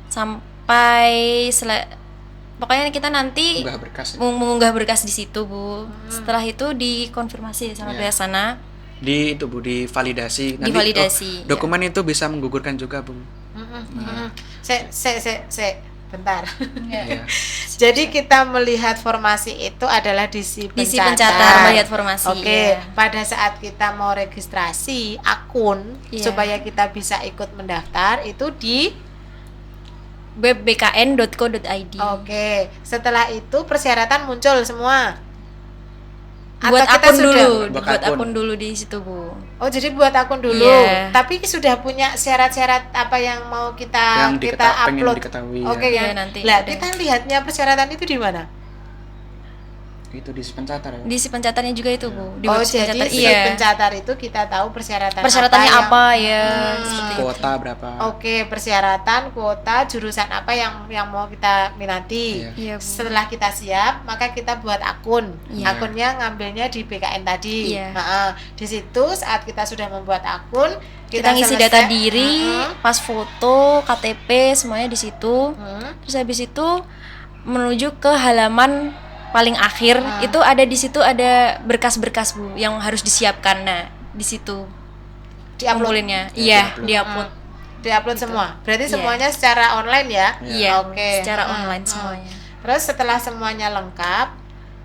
sampai pokoknya kita nanti Unggah berkas. mengunggah berkas di situ Bu. Setelah itu dikonfirmasi sama Iya. pihak sana. Di itu Bu, divalidasi. Divalidasi, dokumen itu bisa menggugurkan juga Bu. Bentar. Iya. Jadi kita melihat formasi itu adalah di si Di si pencatar. pencatar melihat formasi. Oke, iya. pada saat kita mau registrasi akun Iya. supaya kita bisa ikut mendaftar itu di Web bkn.co.id. Oke, setelah itu persyaratan muncul semua. Buat Atau kita akun sudah- dulu, Buat buat akun. akun dulu di situ Bu. Oh, jadi buat akun dulu. Iya. Tapi sudah punya syarat-syarat apa yang mau kita Yang pengen upload. diketahui. Oke ya. ya. Iya, nanti Lah, ada. kita lihatnya persyaratan itu di mana? Itu di si pencatar ya. Di si pencatarnya juga itu Bu. Di Oh, web si jadi pencatar si iya. pencatar itu kita tahu Persyaratannya yang- apa ya? Seperti itu. Kuota berapa? Oke, persyaratan, kuota, jurusan apa yang mau kita minati. Iya. Iya Bu. Setelah kita siap, maka kita buat akun. Iya. Akunnya ngambilnya di BKN tadi. Iya. Di situ saat kita sudah membuat akun, Kita ngisi selesai- data diri, Mm-mm. pas foto, KTP semuanya di situ. Hmm. Terus habis itu menuju ke halaman paling akhir, Ah. itu ada di situ ada berkas-berkas Bu yang harus disiapkan. Nah, di situ Diupload. ngumpulinnya. Ya, Iya, diupload. diupload. Diupload semua. Berarti Iya. semuanya secara online ya? Iya, Oke. secara Hmm, online hmm. semuanya. Terus setelah semuanya lengkap,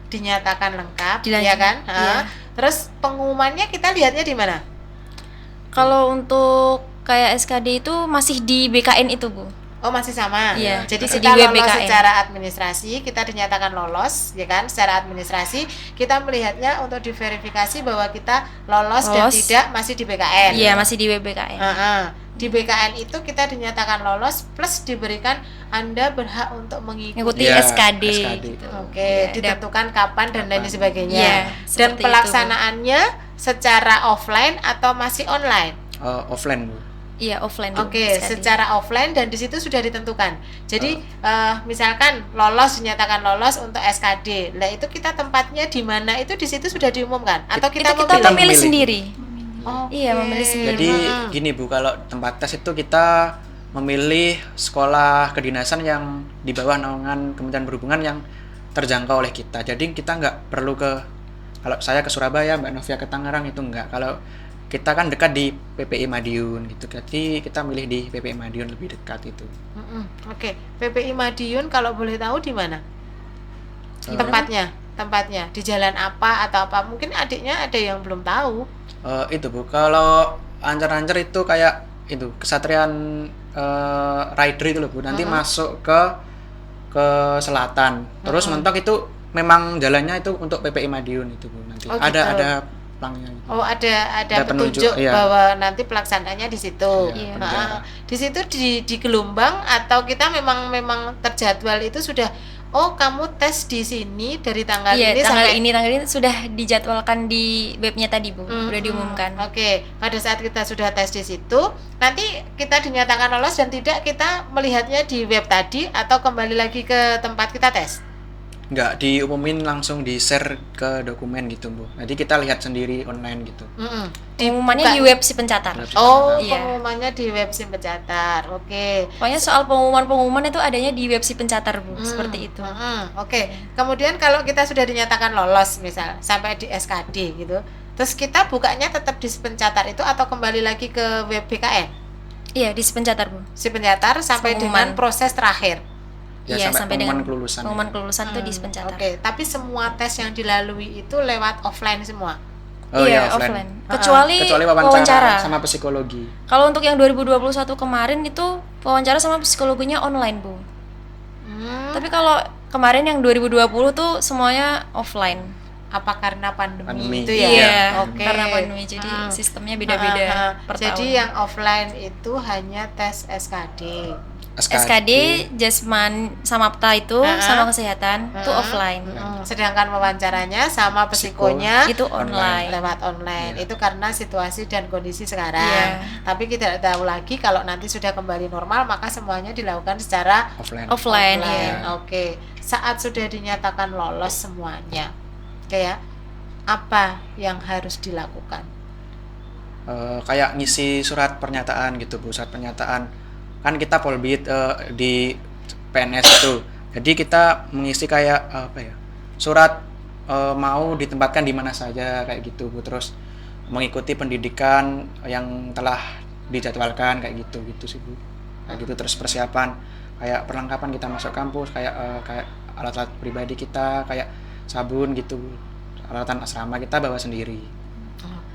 dinyatakan lengkap, Dilanjut. ya kan? Iya. Terus pengumumannya kita lihatnya di mana? Kalau untuk kayak SKD itu masih di BKN itu Bu. Oh, masih sama. Iya, Jadi masih kita di web lolos BKN. secara administrasi, kita dinyatakan lolos, ya kan? Secara administrasi, kita melihatnya untuk diverifikasi bahwa kita lolos dan Lolos. tidak masih di BKN. Iya, masih di web BKN. Heeh. Di BKN itu kita dinyatakan lolos plus diberikan Anda berhak untuk mengikuti. Ngikuti Iya, SKD, SKD. gitu. Oke, Iya, ditentukan kapan dan lain Kapan. sebagainya. Iya, Dan seperti itu, Bu. pelaksanaannya secara offline atau masih online? Offline, Bu. Iya, offline dulu, Oke, SKD. secara offline dan di situ sudah ditentukan. Jadi misalkan lolos dinyatakan lolos untuk SKD. Lah itu kita tempatnya di mana itu di situ sudah diumumkan atau Itu kita kita memilih? memilih Memilih. sendiri. Oke. Iya, memilih sendiri. Jadi gini Bu, kalau tempat tes itu kita memilih sekolah kedinasan yang di bawah naungan Kementerian Perhubungan yang terjangkau oleh kita. Jadi kita nggak perlu kalau saya ke Surabaya, Mbak Novia ke Tangerang itu nggak. Kalau kita kan dekat di PPI Madiun gitu, jadi kita milih di PPI Madiun lebih dekat itu. Oke, PPI Madiun kalau boleh tahu di mana? Tempatnya di jalan apa atau apa? Mungkin adiknya ada yang belum tahu. Itu Bu, kalau Ancar-Ancar itu kayak itu Kesatrian Rider itu loh Bu, nanti masuk ke selatan. Terus mentok itu memang jalannya itu untuk PPI Madiun itu Bu, nanti Oh, ada gitu. pelangnya gitu. Oh, ada Ada petunjuk penunjuk, iya. bahwa nanti pelaksanaannya di situ. Iya. Di situ di Gelombang atau kita memang terjadwal itu sudah kamu tes di sini dari tanggal Iya, ini tanggal sampai ini sudah dijadwalkan di webnya tadi, Bu. Udah diumumkan. Oke, pada saat kita sudah tes di situ, nanti kita dinyatakan lolos dan tidak kita melihatnya di web tadi atau kembali lagi ke tempat kita tes. Nggak diumumin, langsung di-share ke dokumen gitu Bu. Jadi kita lihat sendiri online gitu. Pengumumannya di web si pencatat. Oh, Iya. pengumumannya di web SIM pencatat. Oke. Pokoknya soal pengumuman itu adanya di web si pencatat, Bu. Seperti itu. Oke. Kemudian kalau kita sudah dinyatakan lolos misal sampai di SKD gitu, terus kita bukanya tetap di pencatat itu atau kembali lagi ke web BKN? Iya, di si pencatat, Bu. Si pencatat sampai Pengumuman. dengan proses terakhir. Ya, Iya, sampai dengan pengumuman kelulusan. Pengumuman kelulusan itu di si pencatat. Oke, tapi semua tes yang dilalui itu lewat offline semua. Oh Iya, iya, offline. Kecuali wawancara sama psikologi. Kalau untuk yang 2021 kemarin itu wawancara sama psikologinya online, Bu. Tapi kalau kemarin yang 2020 tuh semuanya offline. Apa karena pandemi, Pandemi. itu ya? Iya, Oke. karena pandemi jadi sistemnya beda-beda per Jadi tahun. yang offline itu hanya tes SKD. SKD, Jasman sama Apta itu sama kesehatan itu offline. Sedangkan wawancaranya sama psikonya Itu online. lewat online. Itu karena situasi dan kondisi sekarang. Iya. Tapi kita tidak tahu lagi kalau nanti sudah kembali normal maka semuanya dilakukan secara Offline, iya. Oke. Saat sudah dinyatakan lolos semuanya, kayak apa yang harus dilakukan? Kayak ngisi surat pernyataan gitu Bu, surat pernyataan. Kan kita polbit di PNS itu. Jadi kita mengisi kayak surat mau ditempatkan di mana saja kayak gitu Bu. Terus mengikuti pendidikan yang telah dijadwalkan kayak gitu sih Bu. Kayak gitu, terus persiapan kayak perlengkapan kita masuk kampus kayak alat-alat pribadi kita kayak sabun gitu Bu. Alatan asrama kita bawa sendiri.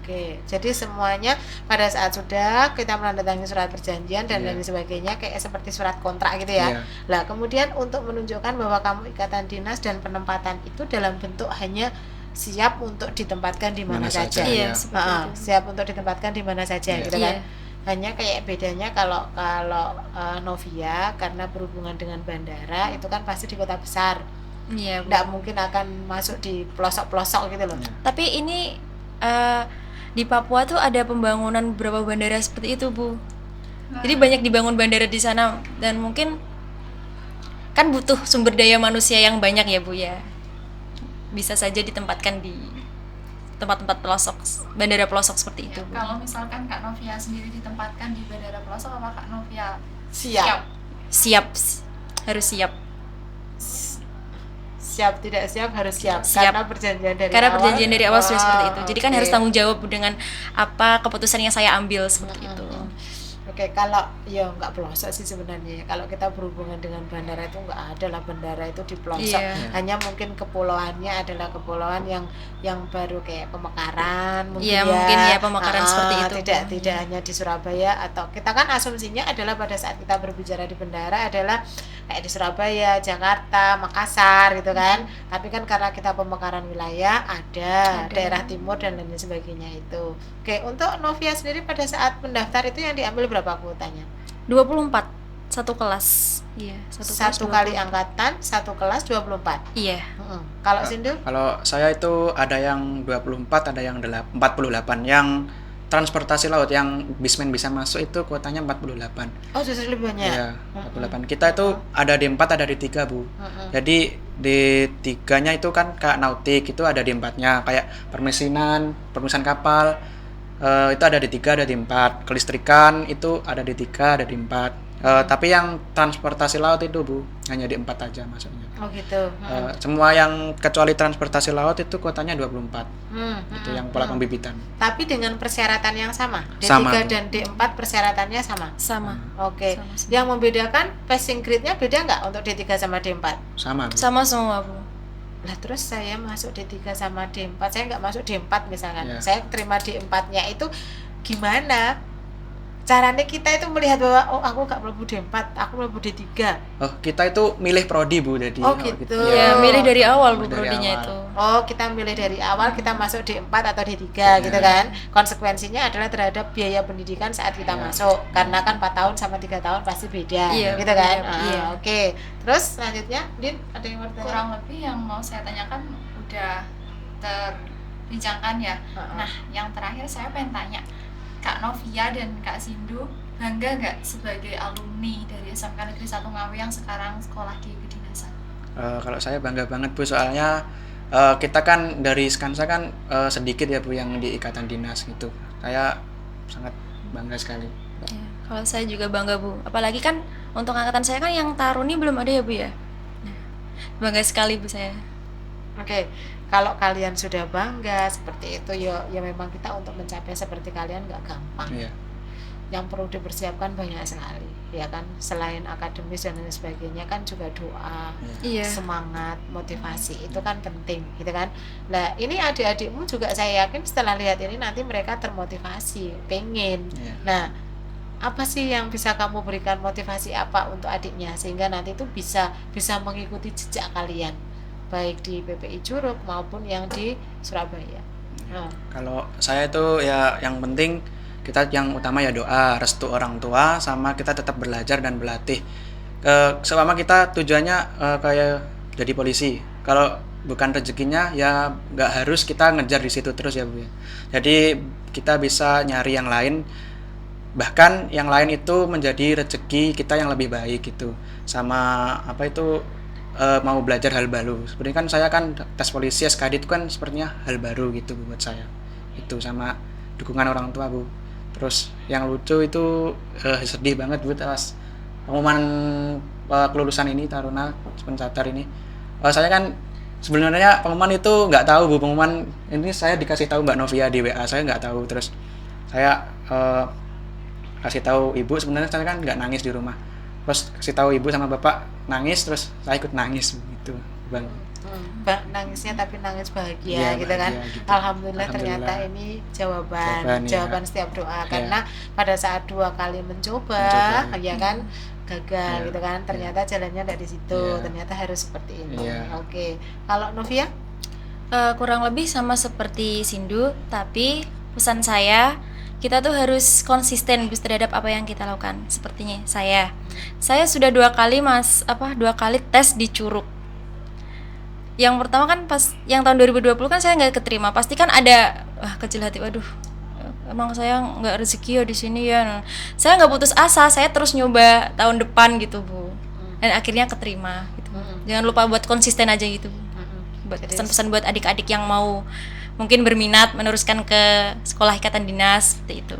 Oke, jadi semuanya pada saat sudah kita menandatangani surat perjanjian dan Iya. lain sebagainya kayak seperti surat kontrak gitu ya. Iya. Lah kemudian untuk menunjukkan bahwa kamu ikatan dinas dan penempatan itu dalam bentuk hanya siap untuk ditempatkan di mana Mana saja. saja, Iya, ya. seperti itu. Siap untuk ditempatkan di mana saja Iya. gitu kan. Iya. Hanya kayak bedanya kalau Novia karena berhubungan dengan bandara itu kan pasti di kota besar. Iya, Bu. Nggak mungkin akan masuk di pelosok-pelosok gitu loh. Tapi ini di Papua tuh ada pembangunan beberapa bandara seperti itu, Bu. Jadi banyak dibangun bandara di sana dan mungkin kan butuh sumber daya manusia yang banyak ya, Bu ya. Bisa saja ditempatkan di tempat-tempat pelosok, bandara pelosok seperti itu, Bu. Kalau misalkan Kak Novia sendiri ditempatkan di bandara pelosok, apa Kak Novia Siap. Harus siap. Siap tidak siap harus siap, Siap. karena perjanjian dari Karena awal. perjanjian dari awal sudah seperti itu. Jadi kan Oke. harus tanggung jawab dengan apa keputusan yang saya ambil seperti itu. Oke, kalau ya nggak pelosok sih sebenarnya. Kalau kita berhubungan dengan bandara itu nggak ada lah, bandara itu di pelosok. Iya. Hanya mungkin kepulauannya adalah kepulauan yang baru kayak Pemekaran mungkin Iya, mungkin ya, Pemekaran seperti itu. Tidak hanya di Surabaya, atau kita kan asumsinya adalah pada saat kita berbicara di bandara adalah kayak di Surabaya, Jakarta, Makassar gitu kan. Tapi kan karena kita pemekaran wilayah ada daerah timur dan lain sebagainya itu. Oke, untuk Novia sendiri pada saat mendaftar itu yang diambil berapa berapa kuotanya? 24 satu kelas. Iya, kelas Satu kali 24. angkatan, satu kelas 24. Iya. Kalau Sindu? Kalau saya itu ada yang 24, ada yang 48. Yang transportasi laut yang bismen bisa masuk itu kuotanya 48. Oh, justru lebih banyak. Iya, 48. Kita itu ada D4, ada D3, Bu. Jadi D3-nya itu kan kayak nautik, itu ada D4-nya, kayak permesinan kapal. Itu ada D3, ada D4. Kelistrikan itu ada D3, ada D4. Tapi yang transportasi laut itu, Bu, hanya D4 aja masuknya. Oh gitu. Semua yang kecuali transportasi laut itu kuotanya 24. Itu yang pola pembibitan. Tapi dengan persyaratan yang sama. D3 Sama, Bu. dan D4 persyaratannya sama. Sama. Oke. Sama. Yang membedakan passing grade-nya beda nggak untuk D3 sama D4? Sama, Bu. Sama semua, Bu. Lah terus saya masuk D3 sama D4, saya nggak masuk D4 misalkan. Iya. Saya terima D4-nya itu gimana? Caranya kita itu melihat bahwa oh aku nggak mlebu D4, aku mlebu D3. Oh, kita itu milih prodi, Bu. Jadi Oh, gitu. Ya, Oh. milih dari awal, Bu, Milih dari prodinya awal. itu. Oh, kita milih dari awal, kita masuk D4 atau D3 Iya. gitu kan. Konsekuensinya adalah terhadap biaya pendidikan saat kita Iya. masuk. Karena kan 4 tahun sama 3 tahun pasti beda, Iya, gitu kan. iya, iya. Oke. Terus selanjutnya, Din, ada yang mau bertanya? Kurang lebih yang mau saya tanyakan udah terbincangkan ya. Nah, yang terakhir saya pengen tanya, Kak Novia dan Kak Sindu bangga nggak sebagai alumni dari SMK Negeri 1 Ngawi yang sekarang sekolah di kedinasan? Kalau saya bangga banget, Bu, soalnya kita kan dari Skansa kan sedikit ya, Bu, yang di ikatan dinas gitu. Saya sangat bangga sekali. Ya, kalau saya juga bangga, Bu. Apalagi kan untuk angkatan saya kan yang taruni belum ada ya, Bu ya. Nah, bangga sekali, Bu, saya. Oke, kalau kalian sudah bangga seperti itu, ya memang kita untuk mencapai seperti kalian nggak gampang. Iya. Yang perlu dipersiapkan banyak sekali, ya kan. Selain akademis dan lain sebagainya kan juga doa, Iya. semangat, motivasi itu kan penting, gitu kan. Nah, ini adik-adikmu juga saya yakin setelah lihat ini nanti mereka termotivasi, pengen. Iya. Nah, apa sih yang bisa kamu berikan motivasi apa untuk adiknya sehingga nanti itu bisa mengikuti jejak kalian baik di PPI Curug maupun yang di Surabaya. Kalau saya itu ya yang penting kita yang utama ya doa, restu orang tua, sama kita tetap belajar dan berlatih. Selama kita tujuannya kayak jadi polisi. Kalau bukan rezekinya ya nggak harus kita ngejar di situ terus ya, Bu. Jadi kita bisa nyari yang lain, bahkan yang lain itu menjadi rezeki kita yang lebih baik gitu. Sama apa itu mau belajar hal baru. Seperti kan saya kan tes polisi SKD itu kan sepertinya hal baru gitu, Bu, buat saya. Itu sama dukungan orang tua, Bu. Terus yang lucu itu sedih banget, Bu, pas pengumuman kelulusan ini Taruna Pencatar ini. Saya kan sebenarnya pengumuman itu nggak tahu, Bu, pengumuman ini saya dikasih tahu Mbak Novia di WA, saya nggak tahu. Terus saya kasih tahu ibu, sebenarnya saya kan nggak nangis di rumah. Terus kasih tahu ibu sama bapak nangis, terus saya ikut nangis gitu, Bang. Nangisnya tapi nangis bahagia, Iya, gitu kan. bahagia gitu. Alhamdulillah ternyata Alhamdulillah. ini jawaban Jawaban, ya. setiap doa. Iya. Karena pada saat 2 kali mencoba, ya kan, gagal, Iya. gitu kan. Ternyata jalannya dari situ, Iya. ternyata harus seperti ini. Iya. Oke. Kalau Novia? Kurang lebih sama seperti Sindu, tapi pesan saya kita tuh harus konsisten Gus terhadap apa yang kita lakukan. Sepertinya saya sudah 2 kali tes di Curug. Yang pertama kan pas yang tahun 2020 kan saya nggak keterima, pasti kan ada kecil hati, waduh emang saya nggak rezeki ya di sini ya. Saya nggak putus asa, saya terus nyoba tahun depan gitu, Bu, dan akhirnya keterima gitu. Jangan lupa buat konsisten aja gitu, Bu. Buat Jadi- pesan-pesan buat adik-adik yang mau mungkin berminat meneruskan ke sekolah ikatan dinas seperti itu.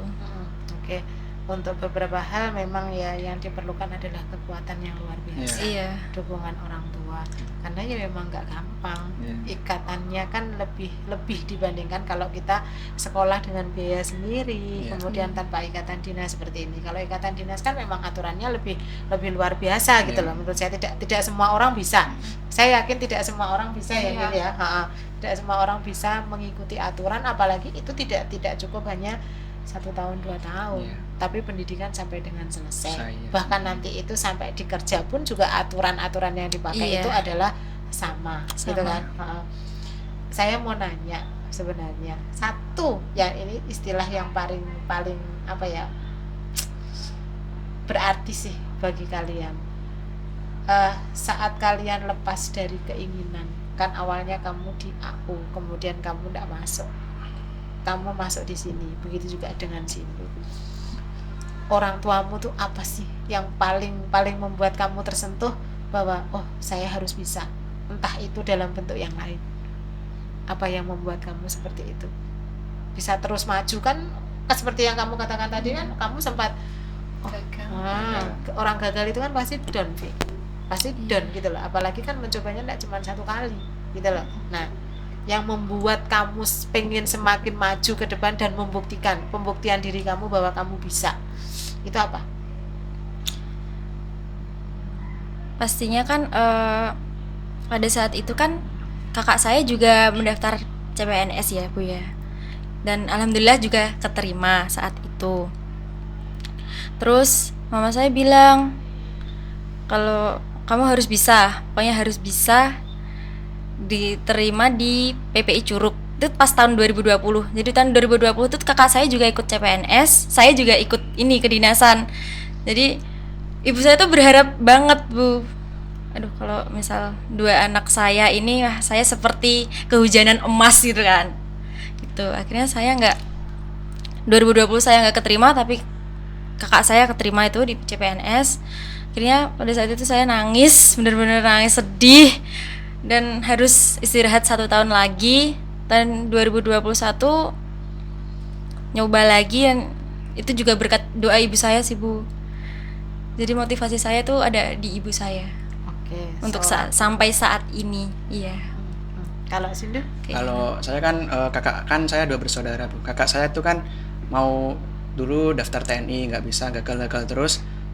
Oke. Untuk beberapa hal memang ya yang diperlukan adalah kekuatan yang luar biasa. Iya. Dukungan orang tua, karena ya memang nggak gampang. Iya. Ikatannya kan lebih dibandingkan kalau kita sekolah dengan biaya sendiri, Iya. kemudian tanpa ikatan dinas seperti ini. Kalau ikatan dinas kan memang aturannya lebih luar biasa gitu Iya. loh. Menurut saya tidak semua orang bisa. Saya yakin tidak semua orang bisa ya, Iya. Gil, ya. Tidak semua orang bisa mengikuti aturan, apalagi itu tidak cukup hanya 1 tahun 2 tahun, Iya. tapi pendidikan sampai dengan selesai. Saya. Bahkan nanti itu sampai di kerja pun juga aturan-aturan yang dipakai Iya. itu adalah sama, gitu Sama. kan. Saya mau nanya sebenarnya satu yang ini istilah yang paling apa ya, berarti sih bagi kalian saat kalian lepas dari keinginan? Kan awalnya kamu di AU, kemudian kamu tidak masuk, kamu masuk di sini, begitu juga dengan sini. Orang tuamu tuh apa sih yang paling membuat kamu tersentuh bahwa oh saya harus bisa, entah itu dalam bentuk yang lain? Apa yang membuat kamu seperti itu bisa terus maju? Kan seperti yang kamu katakan tadi kan, kamu sempat orang gagal itu kan pasti down, pasti down gitu loh, apalagi kan mencobanya tidak cuma satu kali gitu loh. Nah, yang membuat kamu pengen semakin maju ke depan dan pembuktian diri kamu bahwa kamu bisa, itu apa? Pastinya kan pada saat itu kan kakak saya juga mendaftar CPNS ya Bu ya, dan alhamdulillah juga keterima saat itu. Terus mama saya bilang kalau kamu harus bisa, pokoknya harus bisa diterima di PPI Curug. Itu pas tahun 2020. Jadi tahun 2020 itu kakak saya juga ikut CPNS, saya juga ikut ini kedinasan. Jadi ibu saya tuh berharap banget Bu. Aduh, kalau misal dua anak saya ini, saya seperti kehujanan emas gitu kan. Gitu. Akhirnya saya 2020 saya nggak keterima, tapi kakak saya keterima itu di CPNS. Akhirnya pada saat itu saya nangis, bener-bener nangis sedih, dan harus istirahat 1 tahun lagi. Dan 2021 nyoba lagi, dan itu juga berkat doa ibu saya sih Bu. Jadi motivasi saya tuh ada di ibu saya. Oke. Untuk sampai saat ini. Iya. Kalau Sindu? Kalau saya kan kakak kan saya 2 bersaudara Bu. Kakak saya tuh kan mau dulu daftar TNI, nggak bisa, gagal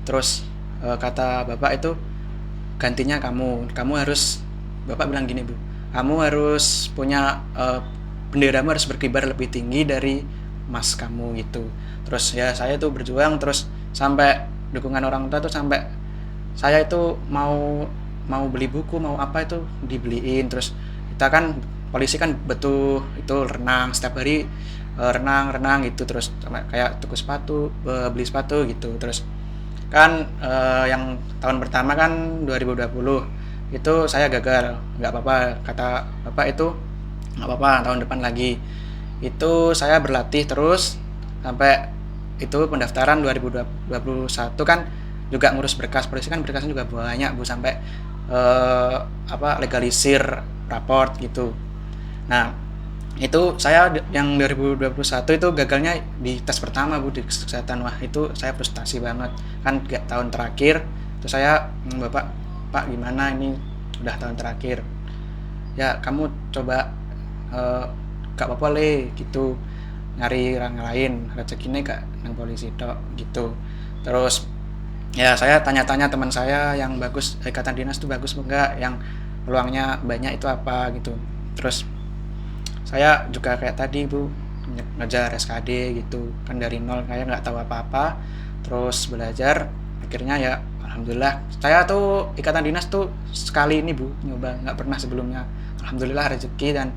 terus kata bapak itu gantinya kamu harus, bapak bilang gini Bu, kamu harus punya benderamu harus berkibar lebih tinggi dari mas kamu gitu. Terus ya saya tuh berjuang terus sampai dukungan orang tua tuh, sampai saya itu mau beli buku, mau apa itu dibeliin. Terus kita kan polisi kan betul itu renang setiap hari, renang gitu, terus kayak tuku sepatu, beli sepatu gitu. Terus kan yang tahun pertama kan 2020 itu saya gagal, nggak apa-apa kata bapak itu, nggak apa-apa tahun depan lagi. Itu saya berlatih terus sampai itu pendaftaran 2021 kan juga ngurus berkas, polisi kan berkasnya juga banyak Bu, sampai legalisir raport gitu. Nah itu saya yang 2021 itu gagalnya di tes pertama Bu, di kesehatan. Wah itu saya frustasi banget kan, tahun terakhir. Terus saya bapak, Pak gimana ini udah tahun terakhir ya, kamu coba gak apa-apa gitu, nyari orang lain, rezekinya gak nang polisi tok gitu. Terus ya saya tanya-tanya teman saya yang bagus, ikatan dinas tuh bagus enggak, yang peluangnya banyak itu apa gitu. Terus saya juga kayak tadi Bu, ngejar SKD gitu kan dari nol, kayak nggak tahu apa-apa, terus belajar. Akhirnya ya alhamdulillah, saya tuh ikatan dinas tuh sekali ini Bu nyoba, nggak pernah sebelumnya. Alhamdulillah rezeki dan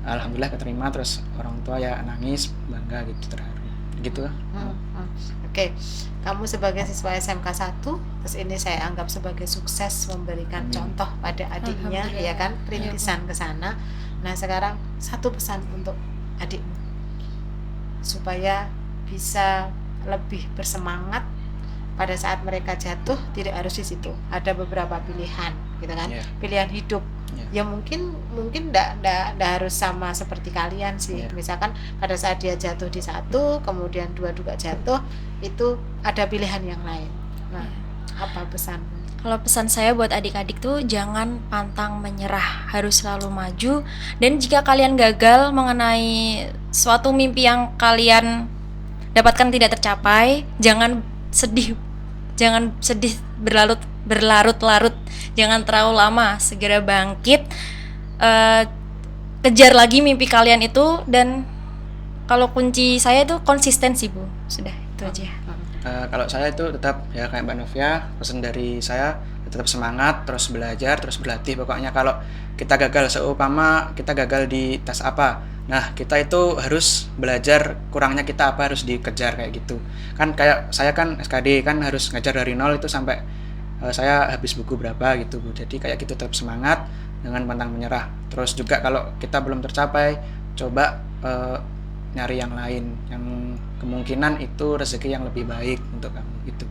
alhamdulillah keterima. Terus orang tua ya nangis, bangga gitu, terharu gitu. Oke. Kamu sebagai siswa SMK 1, terus ini saya anggap sebagai sukses memberikan contoh pada adiknya, ya kan, rintisan ke sana. Nah sekarang satu pesan untuk adikmu supaya bisa lebih bersemangat pada saat mereka jatuh. Tidak harus di situ, ada beberapa pilihan gitu kan, pilihan hidup. Ya mungkin ndak harus sama seperti kalian sih. Misalkan pada saat dia jatuh di 1, kemudian 2 juga jatuh, itu ada pilihan yang lain. Nah apa pesanmu? Kalau pesan saya buat adik-adik tuh jangan pantang menyerah, harus selalu maju. Dan jika kalian gagal mengenai suatu mimpi yang kalian dapatkan tidak tercapai, jangan sedih berlarut-larut, jangan terlalu lama, segera bangkit, kejar lagi mimpi kalian itu. Dan kalau kunci saya itu konsistensi Bu, sudah itu aja. Kalau saya itu tetap ya kayak Mbak Novia, pesan dari saya tetap semangat, terus belajar, terus berlatih. Pokoknya kalau kita gagal, seumpama kita gagal di tes apa, Nah, kita itu harus belajar kurangnya kita apa harus dikejar kayak gitu. Kan kayak saya kan SKD kan harus ngajar dari nol itu sampai saya habis buku berapa gitu Bu. Jadi kayak gitu tetap semangat dengan pantang menyerah. Terus juga kalau kita belum tercapai, coba nyari yang lain yang kemungkinan itu rezeki yang lebih baik untuk kamu gitu.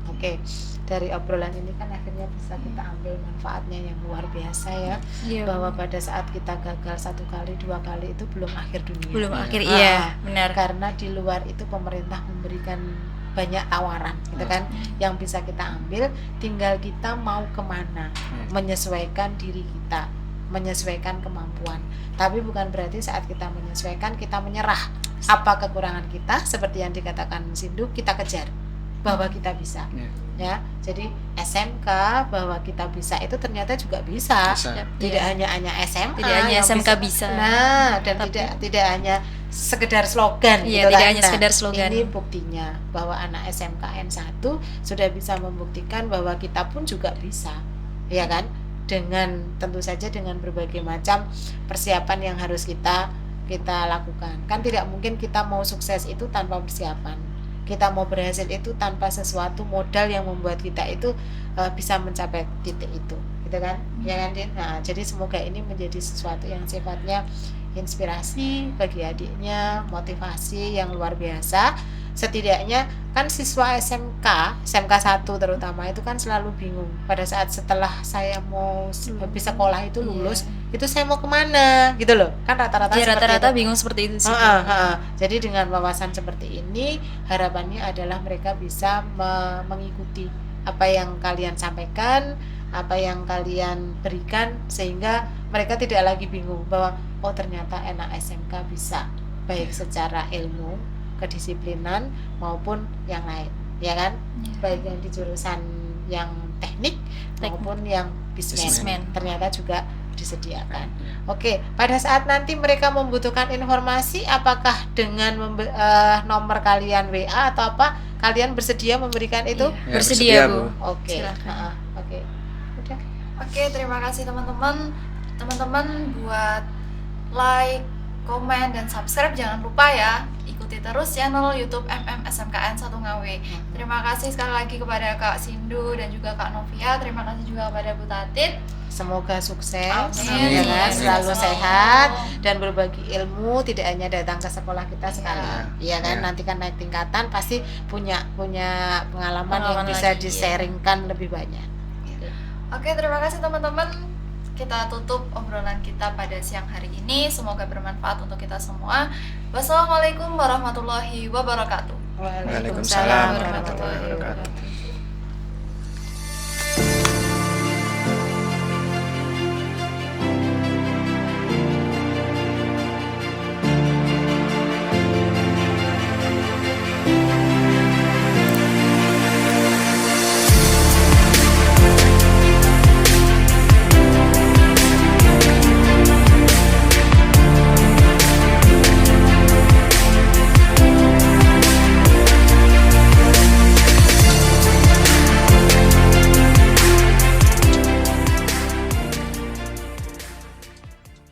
Oke, dari obrolan ini kan akhirnya bisa kita ambil manfaatnya yang luar biasa ya, Iya. bahwa pada saat kita gagal 1 kali 2 kali itu belum akhir dunia. Belum akhir, Ah, iya, benar. Karena di luar itu pemerintah memberikan banyak tawaran gitu kan, yang bisa kita ambil, tinggal kita mau kemana, menyesuaikan diri kita, menyesuaikan kemampuan. Tapi bukan berarti saat kita menyesuaikan kita menyerah. Apa kekurangan kita, seperti yang dikatakan Sindu, kita kejar bahwa kita bisa. Ya, jadi SMK bahwa kita bisa itu ternyata juga bisa. Bisa. Tidak hanya SMA, Tidak hanya yang SMK bisa. Nah, dan Tapi- tidak hanya sekedar slogan Iya, gitu tidak kan. hanya Nah, sekedar slogan. Ini buktinya bahwa anak SMK N1 sudah bisa membuktikan bahwa kita pun juga bisa. Ya kan? Dengan tentu saja dengan berbagai macam persiapan yang harus kita lakukan. Kan tidak mungkin kita mau sukses itu tanpa persiapan. Kita mau berhasil itu tanpa sesuatu modal yang membuat kita itu bisa mencapai titik itu, gitu kan? Ya kan, Din? Nah, jadi semoga ini menjadi sesuatu yang sifatnya inspirasi bagi adiknya, motivasi yang luar biasa. Setidaknya kan siswa SMK 1 terutama itu kan selalu bingung pada saat setelah saya mau habis sekolah itu lulus, itu saya mau kemana gitu loh, kan rata-rata Iya, seperti rata-rata itu. bingung seperti itu sih. Jadi dengan wawasan seperti ini harapannya adalah mereka bisa mengikuti apa yang kalian sampaikan, apa yang kalian berikan, sehingga mereka tidak lagi bingung bahwa oh ternyata anak SMK bisa baik secara ilmu, kedisiplinan maupun yang lain, ya kan? Baik yang di jurusan yang teknik maupun yang bisnis Bisnismen. ternyata juga disediakan. Oke, pada saat nanti mereka membutuhkan informasi, apakah dengan nomor kalian WA atau apa, kalian bersedia memberikan itu? Iya. Ya, Bersedia, Bu. Oke, Silakan. oke, udah. Oke, terima kasih teman-teman. Teman-teman buat like, komen, dan subscribe jangan lupa ya. Ikuti terus channel YouTube SMKN 1 Ngawi. Terima kasih sekali lagi kepada Kak Sindu dan juga Kak Novia. Terima kasih juga kepada Bu Tatit. Semoga sukses, Amin. ya kan? Amin. Selalu Amin. sehat dan berbagi ilmu, tidak hanya datang ke sekolah kita sekali, ya kan? Ya. Nanti kan naik tingkatan pasti punya pengalaman yang Pengalaman bisa lagi, di-sharingkan lebih banyak. Oke, terima kasih teman-teman. Kita tutup obrolan kita pada siang hari ini. Semoga bermanfaat untuk kita semua. Wassalamualaikum warahmatullahi wabarakatuh. Waalaikumsalam warahmatullahi wabarakatuh.